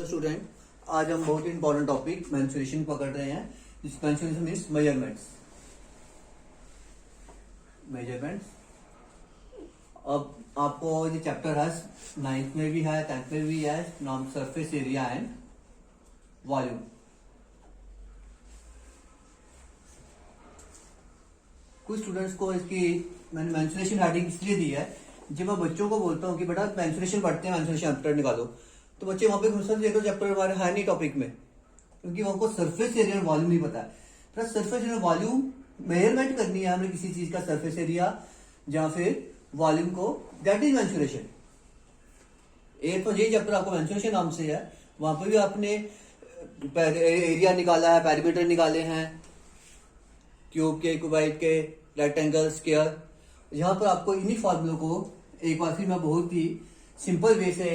Student, आज हम बहुत ही इंपॉर्टेंट टॉपिक मेंस्ट्रुएशन पकड़ रहे हैं। Menstruation means measurements. अब आपको ये चैप्टर है, 9th में भी है, 10th में भी है, नाम सरफेस एरिया एंड वॉल्यूम। कुछ स्टूडेंट्स को इसकी मैंने मेंस्ट्रुएशन हेडिंग इसलिए दी है, जब मैं बच्चों को बोलता हूँ कि बेटा मेंस्ट्रुएशन पढ़ते हैं, मेंस्ट्रुएशन चैप्टर निकालो, तो बच्चे वहां पे घुसते हैं, चैप्टर हमारे है नहीं टॉपिक में, क्योंकि उनको सरफेस एरिया और वॉल्यूम नहीं पता है। तो सरफेस एरिया वॉल्यूम मेजरमेंट करनी है हमें किसी चीज का, सरफेस एरिया या फिर वॉल्यूम को, दैट इज मेंस्ट्रुएशन। एक तो यही चैप्टर आपको मेंस्ट्रुएशन नाम से है, वहां पर भी आपने एरिया निकाला है, पैरामीटर निकाले हैं, क्यूब के, क्यूबाइड के, रेक्टेंगल, स्क्वायर। यहाँ पर आपको इन्हीं फॉर्मूलों को एक बार फिर मैं बहुत ही सिंपल वे से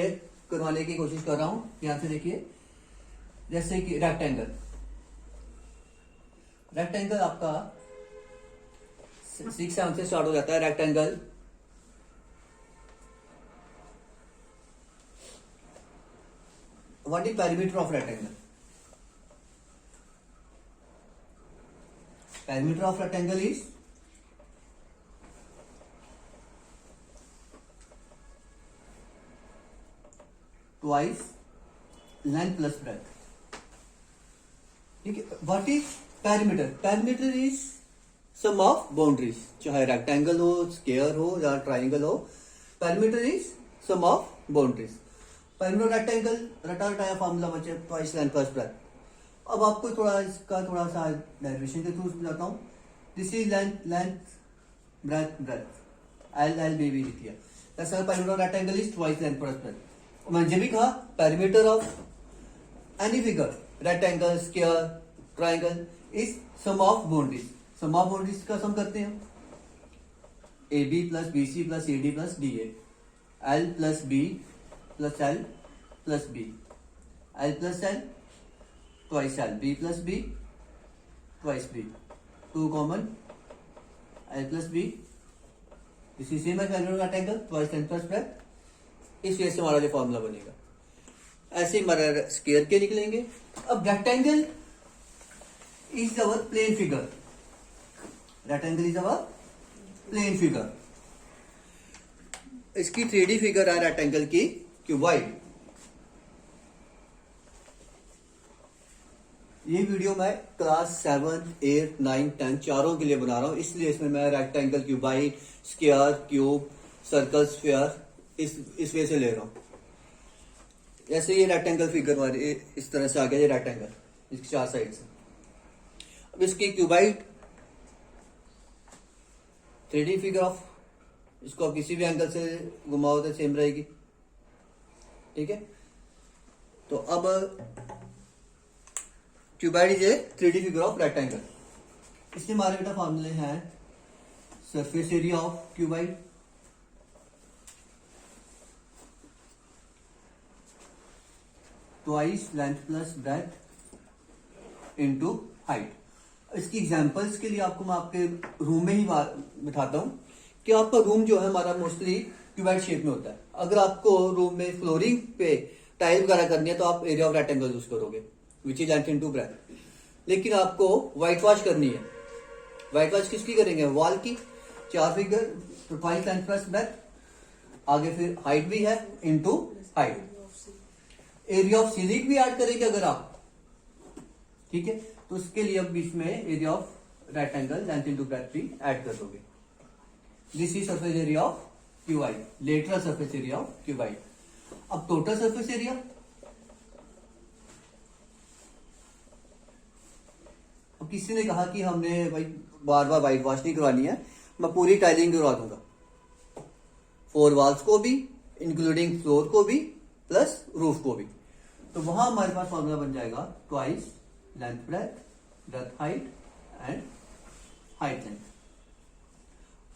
करवाने की कोशिश कर रहा हूं। यहां से देखिए, जैसे कि रेक्टेंगल आपका 6 7 से स्टार्ट हो जाता है। Rectangle what is perimeter of rectangle? Perimeter of rectangle is twice length plus breadth. ठीक है, what is perimeter? Perimeter is sum of boundaries, चाहे रेक्टेंगल हो, स्क्वायर हो या ट्राइंगल हो, perimeter is sum of boundaries. Perimeter rectangle रटाया formula बचे twice length plus breadth. अब आपको इसका थोड़ा सा डेरिवेशन के थ्रू समझाता हूं। This is length breadth L B लिख दिया। Perimeter rectangle is twice length plus breadth. मैंने भी कहा perimeter of any figure, rectangle, square, triangle is sum of boundaries. Sum of boundaries का सम करते हैं, A B plus B C plus A D plus D A, L plus B plus L plus B, L plus L twice L, B plus B twice B, two common, L plus B. इसी same है perimeter rectangle twice length plus breadth. इस वजह से हमारा जो formula बनेगा, ऐसे ही हमारा स्क्वायर के निकलेंगे। अब rectangle is our plane figure, rectangle is our plane figure. इसकी 3D फिगर है रेक्टेंगल की, क्यूबॉइड। ये वीडियो मैं क्लास 7, 8, 9, 10 चारों के लिए बना रहा हूं, इसलिए इसमें मैं rectangle, cuboid, square, cube, circle, sphere इस वे से ले रहा हूं। जैसे ये रेक्टेंगल फिगर हमारे इस तरह से आ गया, ये रेक्टेंगल इसकी 4 साइड से। अब इसकी क्यूबाइड 3D फिगर ऑफ, इसको आप किसी भी एंगल से घुमाओ तो सेम रहेगी। ठीक है, तो अब cuboid is a 3D figure of rectangle. इसमें हमारे बेटा फॉर्मूले हैं, surface area of cuboid twice length plus breath into height. इसकी एग्जांपल्स के लिए आपको मैं आपके रूम में ही बिठाता हूं कि आपका रूम जो है हमारा मोस्टली क्यूबाइड शेप में होता है। अगर आपको रूम में फ्लोरिंग पे टाइल वगैरह करनी है तो आप एरिया ऑफ रेक्टेंगल यूज करोगे, which is length into breadth. लेकिन आपको व्हाइट वॉश करनी है, व्हाइट वॉश किसकी करेंगे? वॉल की। 4 figure, twice length plus breath, आगे फिर हाइट भी है into height. Area of ceiling भी ऐड करेंगे अगर आप, ठीक है, तो उसके लिए अब बीच में area of rectangle length into breadth भी ऐड कर दोगे। This is surface area of cuboid, lateral surface area of cuboid. अब टोटल सरफेस एरिया, अब किसी ने कहा कि हमने भाई बार बार व्हाइट वॉश नहीं करवानी है, मैं पूरी टाइलिंग करवा दूंगा, 4 वॉल्स को भी इंक्लूडिंग फ्लोर को भी प्लस रूफ को भी। तो वहां हमारे पास फॉर्मूला बन जाएगा twice length breadth, breadth height and height length.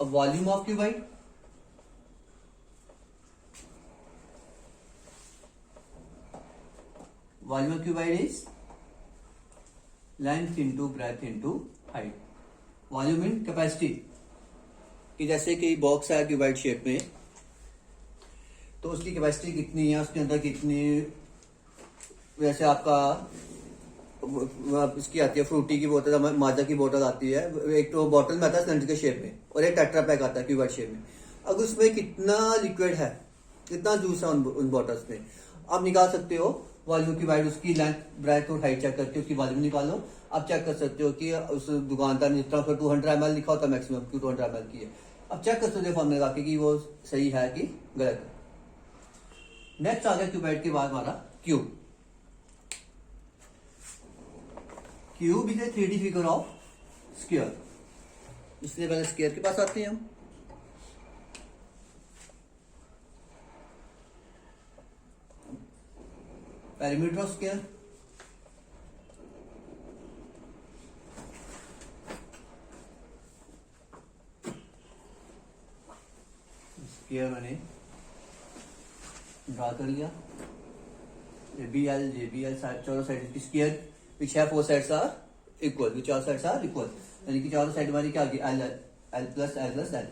अब volume of cuboid, volume of cuboid is length into breadth into height. Volume in capacity, कि जैसे कि बॉक्स है क्यूबाइड शेप में, तो उसकी कैपेसिटी कितनी है, उसके अंदर कितनी वैसे आपका इसकी आती है फ्रूटी की बोतल, माजा की बोतल आती है, एक तो बॉटल में आता है सिलेंडर के शेप में और एक टेट्रा पैक आता है क्यूबॉइड शेप में। अब उसमें कितना लिक्विड है, कितना जूस है उन बॉटल्स में, आप निकाल सकते हो वॉल्यूम की वाइड, उसकी लेंथ ब्रेथ और हाइट चेक करके उसकी वॉल्यूम निकालो। आप चेक कर सकते हो कि उस दुकानदार ने जितना 200 ml लिखा होता है मैक्सिमम 200 ml की है। अब चेक कर सकते हो फॉर्मूला लगा के कि वो सही है कि गलत है। नेक्स्ट आ गया क्यूबॉइड के बाद हमारा cube. Cube is a 3D figure of square. इसलिए पहले स्क्वायर के पास आते हैं हम। पेरीमीटर ऑफ स्क्वायर, स्क्वायर मैंने ड्रा कर लिया। JBL चारों साइड की स्क्वायर विच है 4 sides are equal, which are sides are equal, यानी कि चारों साइड हमारी क्या आ गई L plus L plus L।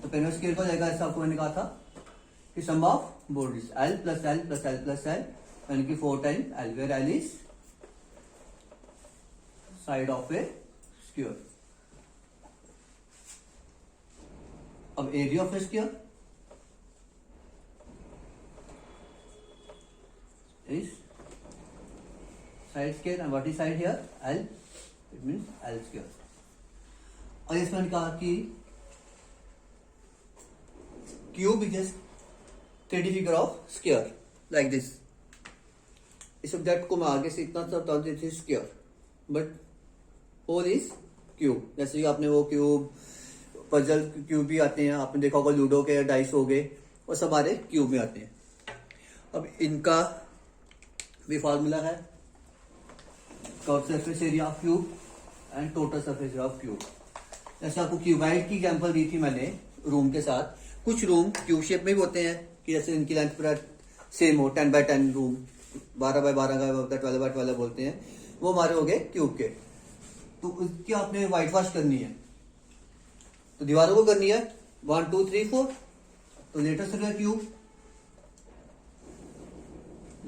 तो पेनो स्क्वायर को जाएगा, ऐसा आपको मैंने कहा था कि sum of boards L plus L plus L plus L, यानी कि 4 time L, where L is side of a square. अब area of a square is side square, and what is side here? L, it means L square। और इसमें मैंने कहा कि cube is just 3D figure of square like this. इस object को मैं आगे से इतना सा बता देती square, but whole is cube. जैसे कि आपने वो क्यूब पजल क्यूब भी आते हैं, आपने देखा होगा लूडो के डाइस हो गए, वो सब हमारे क्यूब में आते हैं। अब इनका भी फार्मूला है curve surface area of cube and total surface area of cube. जैसे आपको क्यूबाइड की एग्जांपल दी थी मैंने रूम के साथ, कुछ रूम क्यूब शेप में भी होते हैं कि जैसे इनकी लेंथ पूरा सेम हो, 10 बाय 10 रूम, 12 बाय 12 का होता है, 12 बाय 12 बोलते हैं, वो हमारे हो गए क्यूब के। तो उसकी आपने व्हाइट वॉश करनी है, तो दीवारों को करनी है 1 2 3 4। तो latest surface cube,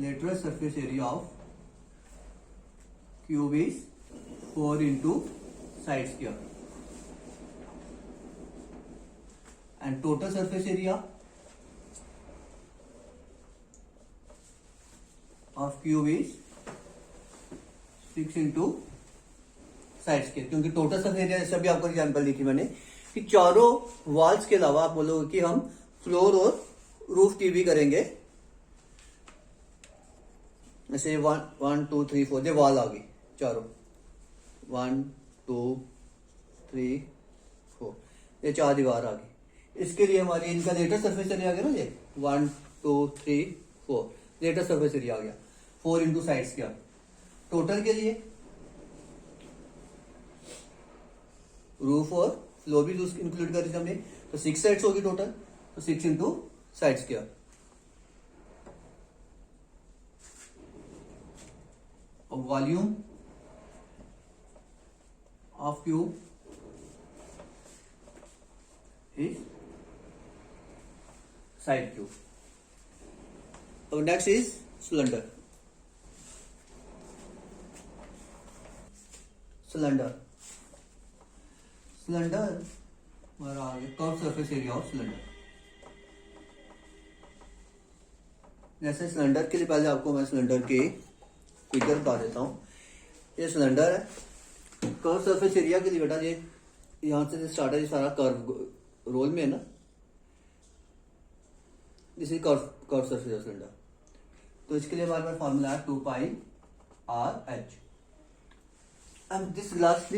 lateral surface area of cube is 4 into side square, and total surface area of cube is 6 into side square। क्योंकि टोटल सरफेस एरिया जैसे अभी आपको एग्जांपल दी थी मैंने कि चारों वॉल्स के अलावा आप बोलोगे कि हम फ्लोर और रूफ की भी करेंगे, जैसे 1 2 3 4 ये वॉल आ गई चारों, 1 2 3 4, ये 4 दीवार आ गई। इसके लिए हमारी इनका लेटेस्ट सरफेस एरिया आ गया ना, ये 1 2 3 4 लेटेस्ट सरफेस एरिया आ गया, 4 इंटू साइड्स क्या। टोटल के लिए रूफ और फ्लोर भी इंक्लूड कर दी हमने, तो 6 साइड्स होगी टोटल, तो 6 इंटू साइड्स क्या। Volume of cube is side cube. अब नेक्स्ट इज सिलेंडर। सिलेंडर हमारा आ गया curve surface area of cylinder. जैसे सिलेंडर के लिए पहले आपको मैं सिलेंडर के फिगर बता देता हूँ। ये सिलेंडर है, कर्व सरफेस एरिया के लिए बेटा ये यहाँ से स्टार्ट है, ये सारा कर्व रोल में है ना, this is curve surface cylinder. तो इसके लिए हमारे पास फॉर्मूला है 2 pi r h, and this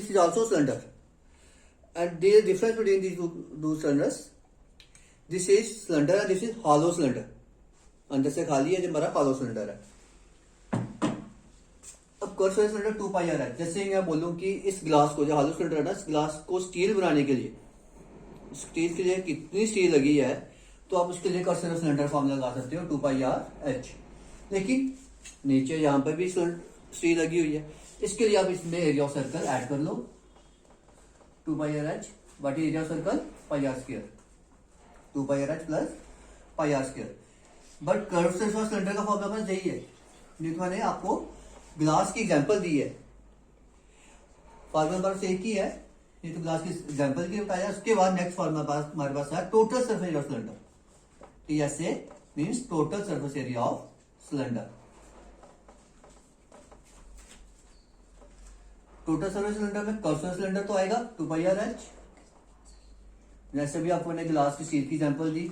is also cylinder, and there is difference between these two cylinders. This is cylinder and this is hollow cylinder, अंदर से खाली है, जो हमारा हॉलो सिलेंडर है। अब curve surface cylinder 2 pi r है। जैसे मैं बोलूं कि इस ग्लास को, जो हॉलो सिलेंडर है ना, इस ग्लास को स्टील बनाने के लिए, स्टील के लिए कितनी स्टील लगी है, तो आप उसके लिए कर्व सरफेस सिलेंडर फॉर्मूला लगा सकते हो 2 पाई r h। लेकिन नीचे यहाँ पर भी स्टील लगी हुई है, इसके लिए आप इसमें एरिया ऑफ सर्कल ऐड कर लो 2 pi r h, but area of circle pi r square, 2 pi r h plus pi r square. But curve surface cylinder का फॉर्मूला बस यही है, न्यूटन ने आपको ग्लास की एग्जांपल दी है, फॉर्मूला बस एक ही है, ये तो ग्लास की एग्जांपल की बताया। उसके बाद नेक्स्ट फॉर्मूला हमारे पास है total surface area of cylinder. TSA means total surface area of cylinder. Total surface cylinder में कर्सर सिलेंडर तो आएगा 2πr(h), जैसे भी आपको ने ग्लास की स्टील की एग्जांपल दी,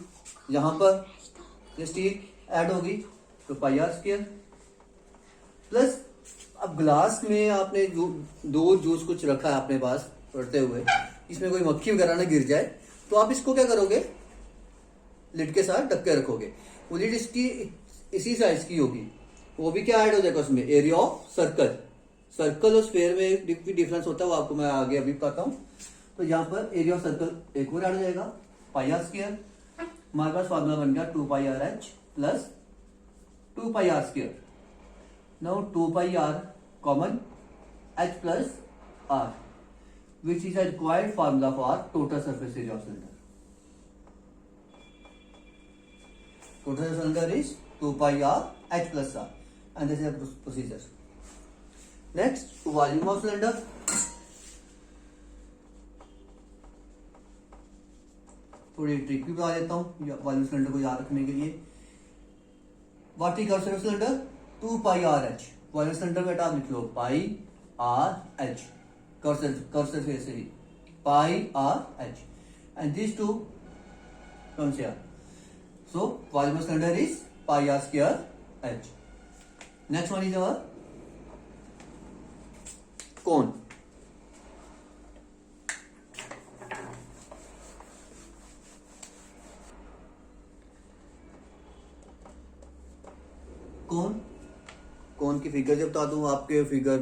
यहां पर स्टील ऐड होगी तो πr², प्लस अब ग्लास में आपने दो जूस कुछ रखा है अपने पास पड़ते हुए, इसमें कोई मक्खी वगैरह ना गिर जाए, तो आप इसको क्या करोगे, लिड के साथ ढक के रखोगे। वो लिड इसकी इसी साइज की होगी, वो भी क्या ऐड हो जाएगा उसमें, एरिया ऑफ सर्कल। सर्कल और स्फेयर में डिफरेंस होता है, वो आपको मैं आगे अभी बताता हूँ। तो यहाँ पर एरिया ऑफ सर्कल एक और ऐड हो जाएगा πr²। हमारे पास फॉर्मूला बन गया 2πr(h) plus 2πr²। Now 2πr common, h plus r, which is a required formula for total surface area of cylinder. Total cylinder is 2πr h plus r, and this is a procedure. Next, volume of cylinder. थोड़ी trick भी बता देता हूँ volume cylinder को याद रखने के लिए। What is cursor cylinder, 2πr(h). Volume cylinder बेटा आप लिख लो πr(h), कर्सर फेस से ही πr(h), and these two comes here. So volume of cylinder is πr²h. Next one is our cone. कौन की फिगर जब बता दूं आपके, फिगर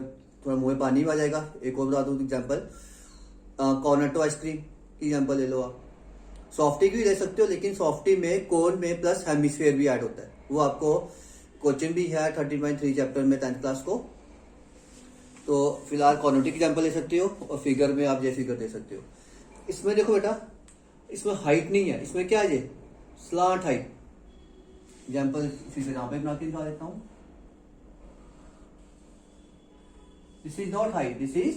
थोड़ा मुंह में पानी आ जाएगा। एक और बता दूं एग्जांपल, कॉर्नेटो आइसक्रीम की एग्जांपल ले लो आप। सॉफ्टी की भी ले सकते हो, लेकिन सॉफ्टी में कोन में प्लस हेमिस्फीयर भी ऐड होता है, वो आपको कोचिंग भी है 13.3 चैप्टर में 10th क्लास को। तो फिलहाल कॉर्नेटो की एग्जांपल ले सकते हो, और फिगर में आप ये फिगर दे सकते हो। इसमें देखो बेटा, इसमें हाइट नहीं है, इसमें क्या है, ये स्लांट हाइट। एग्जाम्पल फिगर यहाँ पे बना के दिखा देता हूँ। This is not height, this is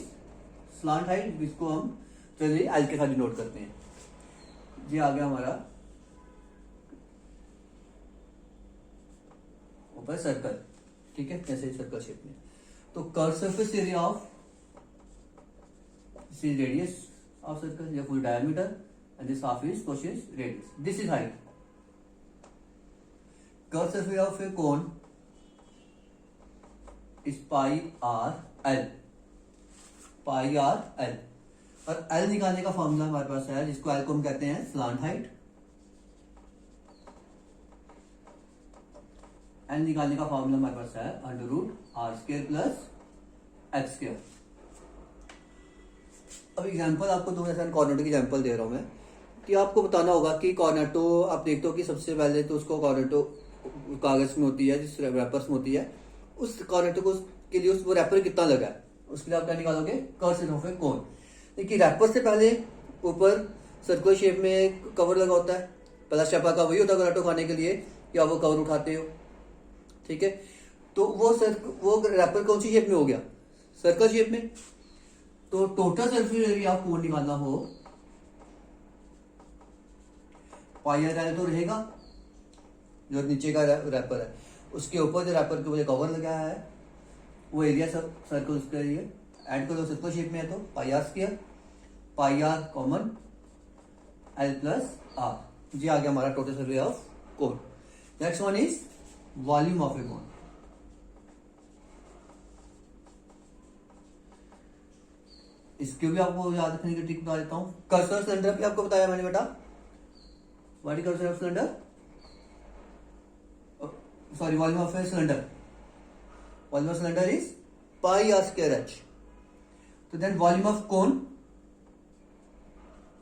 slant height, जिसको हम चलिए एल के साथ डिनोट करते हैं। ये आ गया हमारा ऊपर सर्कल, ठीक है, जैसे सर्कल शेप में। तो curve surface area of, this is radius of circle, या full diameter, and this half is कोशिश radius, this is height. Curve surface of a cone is πr(l), πr(l), और L निकालने का फॉर्मूला हमारे पास है, जिसको L को हम कहते हैं स्लांट हाइट। L निकालने का फॉर्मूला हमारे पास है √r² प्लस h²। अब एग्जांपल आपको दो, जैसे कॉर्नेटो की एग्जांपल दे रहा हूं मैं, कि आपको बताना होगा कि कॉर्नेटो आप देखते हो कि सबसे पहले तो उसको कॉर्नेटो कागज में होती है, जिस रैपर्स में होती है, उस कॉर्नेटो को के लिए उस वो रैपर कितना लगा है, उसके लिए आप क्या निकालोगे, कर्व सरफेस ऑफ ए कोन। देखिए रैपर से पहले ऊपर सर्कुलर शेप में कवर लगा होता है, पहला स्टेप का वही होता है कॉर्नेटो खाने के लिए, या वो कवर उठाते हो, ठीक है। तो वो रैपर कौन सी शेप में हो गया, सर्कल शेप में। तो total surface area of cone निकालना हो, πr(l) तो रहेगा, जो नीचे का रैपर है, उसके ऊपर जो रैपर के ऊपर कवर लगाया है वो एरिया सब सर्कल, उसका एरिया ऐड करो, सर्कल शेप में है तो πr², πr common, l plus r। ये आ गया हमारा total surface of cone. Next one is volume of a cone. इसके भी आपको याद रखने की ट्रिक बता देता हूं। कर्सर सिलेंडर भी आपको बताया मैंने बेटा, what is cursor of cylinder, sorry, volume of a cylinder. Volume of cylinder is πr²h. So then volume of cone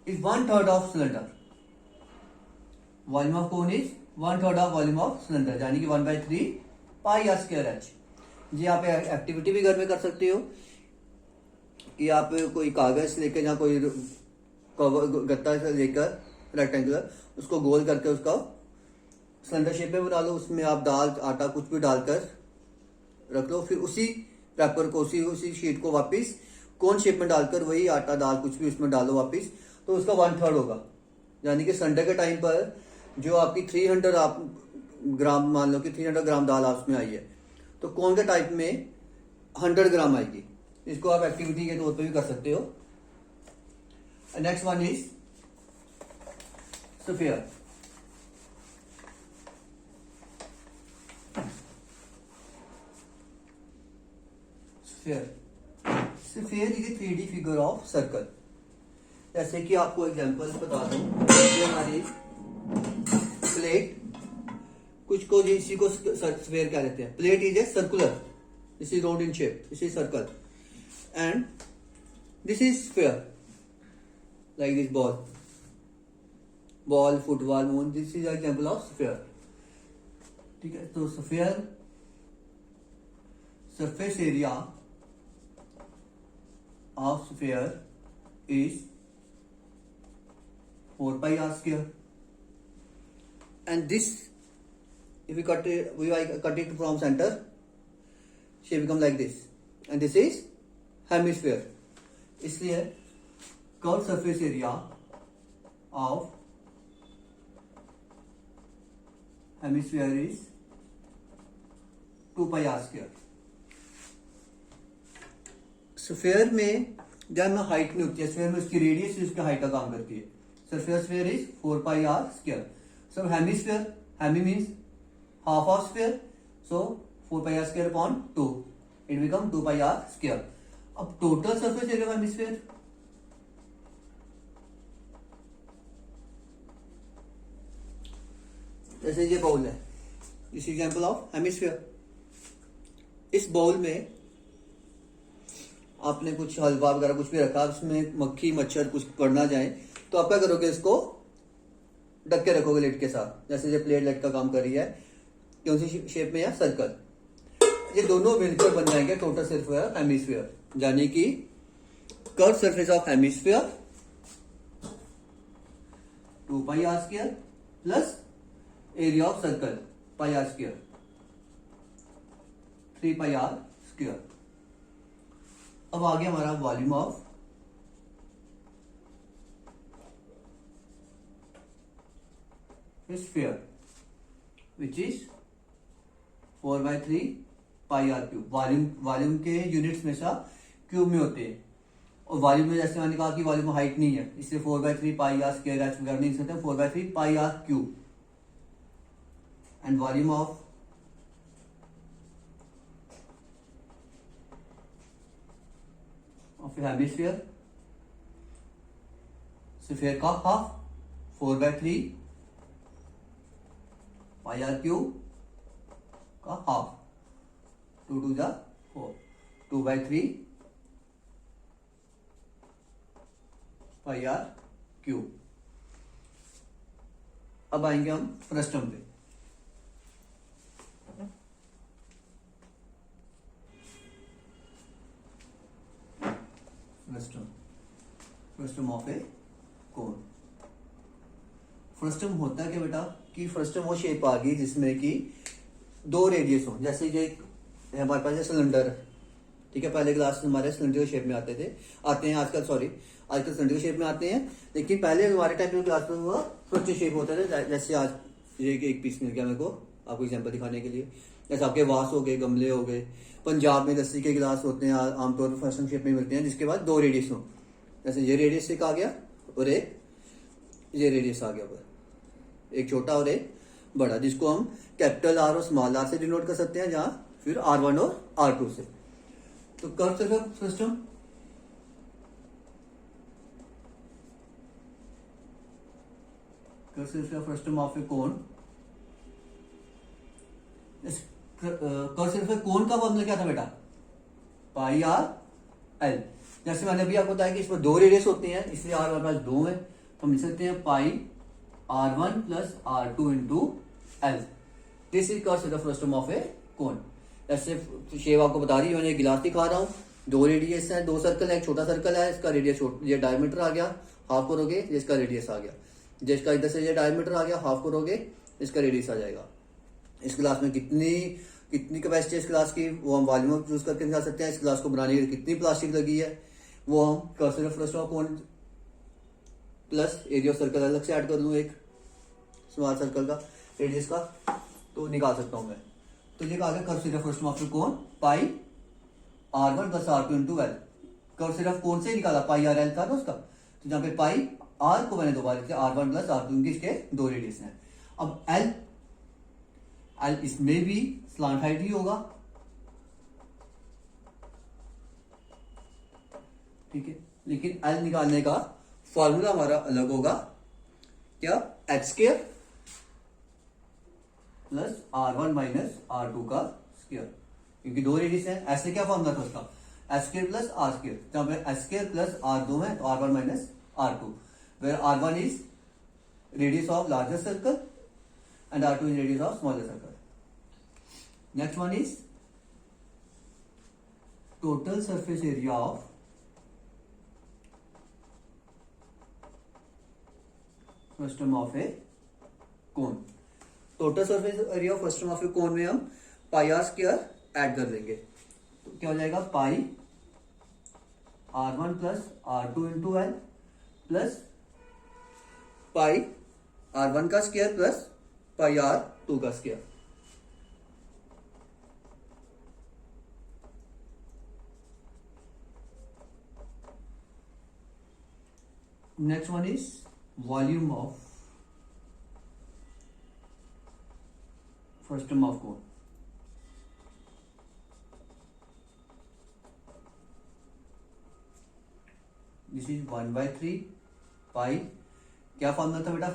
is 1/3 of cylinder. Volume of cone is 1/3 of volume of cylinder, यानी कि 1/3 πr²h। जी आप activity भी घर में कर सकते हो, कि आप कोई कागज लेकर या कोई गत्ता लेकर रेक्टेंगुलर, उसको गोल करके उसका सिलेंडर शेप में बना लो, उसमें आप दाल आटा कुछ भी डालकर रख लो, फिर उसी पेपर को उसी शीट को वापस कोन शेप में डालकर वही आटा दाल कुछ भी उसमें डालो वापस, तो उसका 1/3 होगा। यानी कि संडे के टाइम पर जो आपकी 300 आप ग्राम, मान लो कि 300 ग्राम दाल उसमें आई है, तो कोन के टाइप में 100 ग्राम आएगी। इसको आप एक्टिविटी के तौर पे भी कर सकते हो। Next one is sphere. Sphere is a 3D figure of circle. जैसे कि आपको एग्जांपल बता दूं, ये हमारी प्लेट, कुछ को इसी को स्फीयर क्या कहते हैं। Plate is a circular, this is round in shape, this is circle, and this is sphere like this ball, football, moon, this is example of sphere. ठीक है, तो sphere surface area of sphere is 4 pi r square, and this, if we cut it from center, shape become like this, and this is hemisphere. इसलिए curve surface area of hemisphere is 2 pi r square। Sphere में जब में height नहीं होती है, sphere में उसकी radius ही उसकी हाइट का काम करती है। Surface sphere is 4 pi r square। So hemisphere, hemi means half of sphere, so 4 pi r square upon 2, it become 2 pi r square। अब total surface area of hemisphere, जैसे ये बाउल है, this example of hemisphere. इस bowl में आपने कुछ हलवा वगैरह कुछ भी रखा, उसमें मक्खी मच्छर कुछ पड़ ना जाए, तो आप क्या करोगे, इसको ढक के रखोगे लिड के साथ। जैसे ये प्लेट लाइट का काम कर रही है, कौन सी शेप में है, सर्कल। ये दोनों मिलकर बन जाएंगे टोटल सरफेस हेमिस्फीयर, यानी कि curve surface of hemisphere 2 pi r square plus area of circle pi r square 3 pi r square। अब आगे हमारा volume of sphere which is 4/3 pi r cube. Volume के यूनिट्स हमेशा क्यूब में होते हैं, और वॉल्यूम में जैसे मैंने कहा कि वॉल्यूम हाइट नहीं है, इसलिए 4/3 pi r स्क्वायर एच वगैरह नहीं सकते, 4/3 pi r cube. And volume of hemisphere, sphere का हाफ 4/3 pi r क्यूब का हाफ, 2 2 जा 4, 2/3 pi r क्यूब। अब आएंगे हम फ्रस्टम पे। Frustum of a cone. Frustum होता है क्या बेटा, कि फ्रस्टम वो शेप आ गई जिसमें कि 2 रेडियस हो। जैसे ये हमारे पास सिलेंडर, ठीक है, पहले ग्लास हमारे सिलेंडर के शेप में आते हैं आजकल सिलेंडर के शेप में आते हैं, लेकिन पहले हमारे टाइप में ग्लास में वो फ्रस्टम शेप होता था। जैसे आज ये एक पीस मिल गया मेरे को आपको एग्जांपल दिखाने के लिए। जैसे आपके वास हो गए, गमले हो गए, पंजाब में लस्सी के गिलास होते हैं आमतौर पर फ्रस्टम शेप में मिलते हैं, जिसके बाद 2 रेडियस हो। जैसे ये रेडियस एक आ गया और एक ये रेडियस आ गया, एक छोटा और एक बड़ा, जिसको हम कैपिटल आर और स्मॉल आर से डिनोट कर सकते हैं, जहां फिर R1 और R2 से। तो curve surface system, curve surface system of a cone. Curve surface cone का फॉर्मूला क्या था बेटा, पाई आर एल। जैसे मैंने अभी आपको बताया कि इसमें 2 रेडियस होते हैं, इसलिए आर हमारे पास 2 है, तो हम लिख सकते हैं pi R1 plus R2 into L. This is curve surface system of a cone. जैसे शेप आपको बता रही है, मैंने गिलास दिखा रहा हूँ, 2 रेडियस है, 2 सर्कल है, एक छोटा सर्कल है, इसका रेडियस ये डायमीटर आ गया, हाफ करोगे जिसका रेडियस आ गया, जिसका इधर से ये डायमीटर आ गया, हाफ करोगे इसका रेडियस आ जाएगा। इस गिलास में कितनी कितनी कैपेसिटी है इस क्लास की वो हम वॉल्यूम ऑफ यूज करके निकाल सकते हैं। इस क्लास को बनाने के लिए कितनी प्लास्टिक लगी है वो हम cursor of frustum of cone plus area of circle अलग से ऐड कर लूँ, एक स्मॉल सर्कल का रेडियस का, तो निकाल सकता हूँ मैं। तो ये कहा गया cursor of frustum of cone pi R1 plus R2 into L. Cursor of cone से निकाला, पाई आर एल था ना उसका, तो जहाँ पे पाई आर को मैंने दो बार लिखा, R1 प्लस R2 इनके इसके दो रेडियस हैं। अब एल इसमें भी स्लांट हाइट ही होगा, ठीक है, लेकिन एल निकालने का फॉर्मूला हमारा अलग होगा, क्या, H square plus R1 minus R2 का स्क्वायर, क्योंकि दो रेडियस है। ऐसे क्या फॉर्मूला था उसका, H square plus R square, जहां पे एच स्क्वायर प्लस R2 है तो R1 minus R2, where R1 is radius of larger circle and R2 is radius of smaller circle. Next one is total surface area of frustum of a cone. Total surface area of frustum of a cone में हम पाई R square add कर देंगे, तो क्या हो जाएगा, pi R1 plus R2 into L plus pi R1 का square plus pi R2 का square. Next one is volume of frustum of cone. This is 1/3 pi, क्या फॉर्मूला था बेटा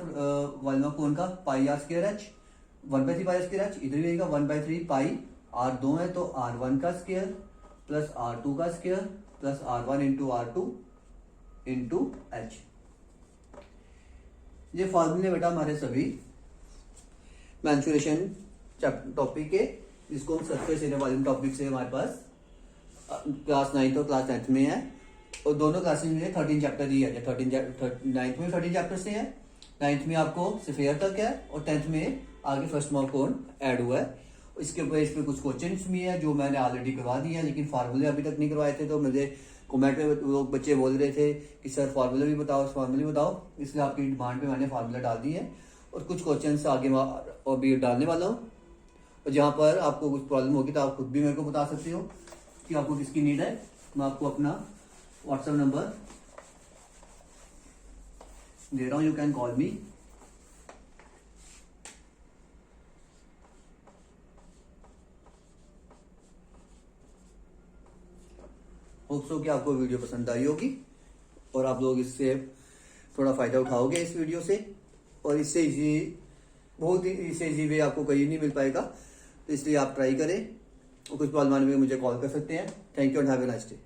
वॉल्यूम ऑफ कोन का, pi R square H, 1/3 pi R square H, इधर भी आएगा 1/3 pi, are दो है तो R1 का स्क्वायर प्लस R2 का square plus R1 into R2 into H. ये फॉर्मूले बेटा हमारे सभी मेंसुरेशन टॉपिक के, जिसको हम सरफेस एरिया वॉल्यूम टॉपिक से हमारे पास क्लास 9th और क्लास 10th में है, और दोनों क्लासेस में 13 चैप्टर ही है। 9th में 13 चैप्टर से है, 9th में आपको स्फीयर तक है, और 10th में आगे फर्स्ट ऑफ कोन ऐड हुआ है। इसके ऊपर इसमें कुछ क्वेश्चंस भी है जो मैंने ऑलरेडी करवा दिए हैं, लेकिन फार्मूले अभी तक नहीं करवाए थे, तो मुझे कमेंट में लोग बच्चे बोल रहे थे कि सर फार्मूला भी बताओ, फार्मूला बताओ, इसलिए आपकी डिमांड पे मैंने फार्मूला डाल दी है, और कुछ क्वेश्चन आगे और भी डालने वाला हूँ। और जहाँ पर आपको कुछ प्रॉब्लम होगी तो आप खुद भी मेरे को बता सकते हो कि आपको किसकी नीड है। मैं आपको अपना व्हाट्सएप नंबर दे रहा हूँ, you can call me. Hope so कि आपको वीडियो पसंद आई होगी और आप लोग इससे थोड़ा फायदा उठाओगे इस वीडियो से, और इससे इजी, बहुत ही इससे इजी वे आपको कहीं नहीं मिल पाएगा, तो इसलिए आप ट्राई करें, और कुछ प्रॉब्लम आने में मुझे कॉल कर सकते हैं। Thank you and have a nice day.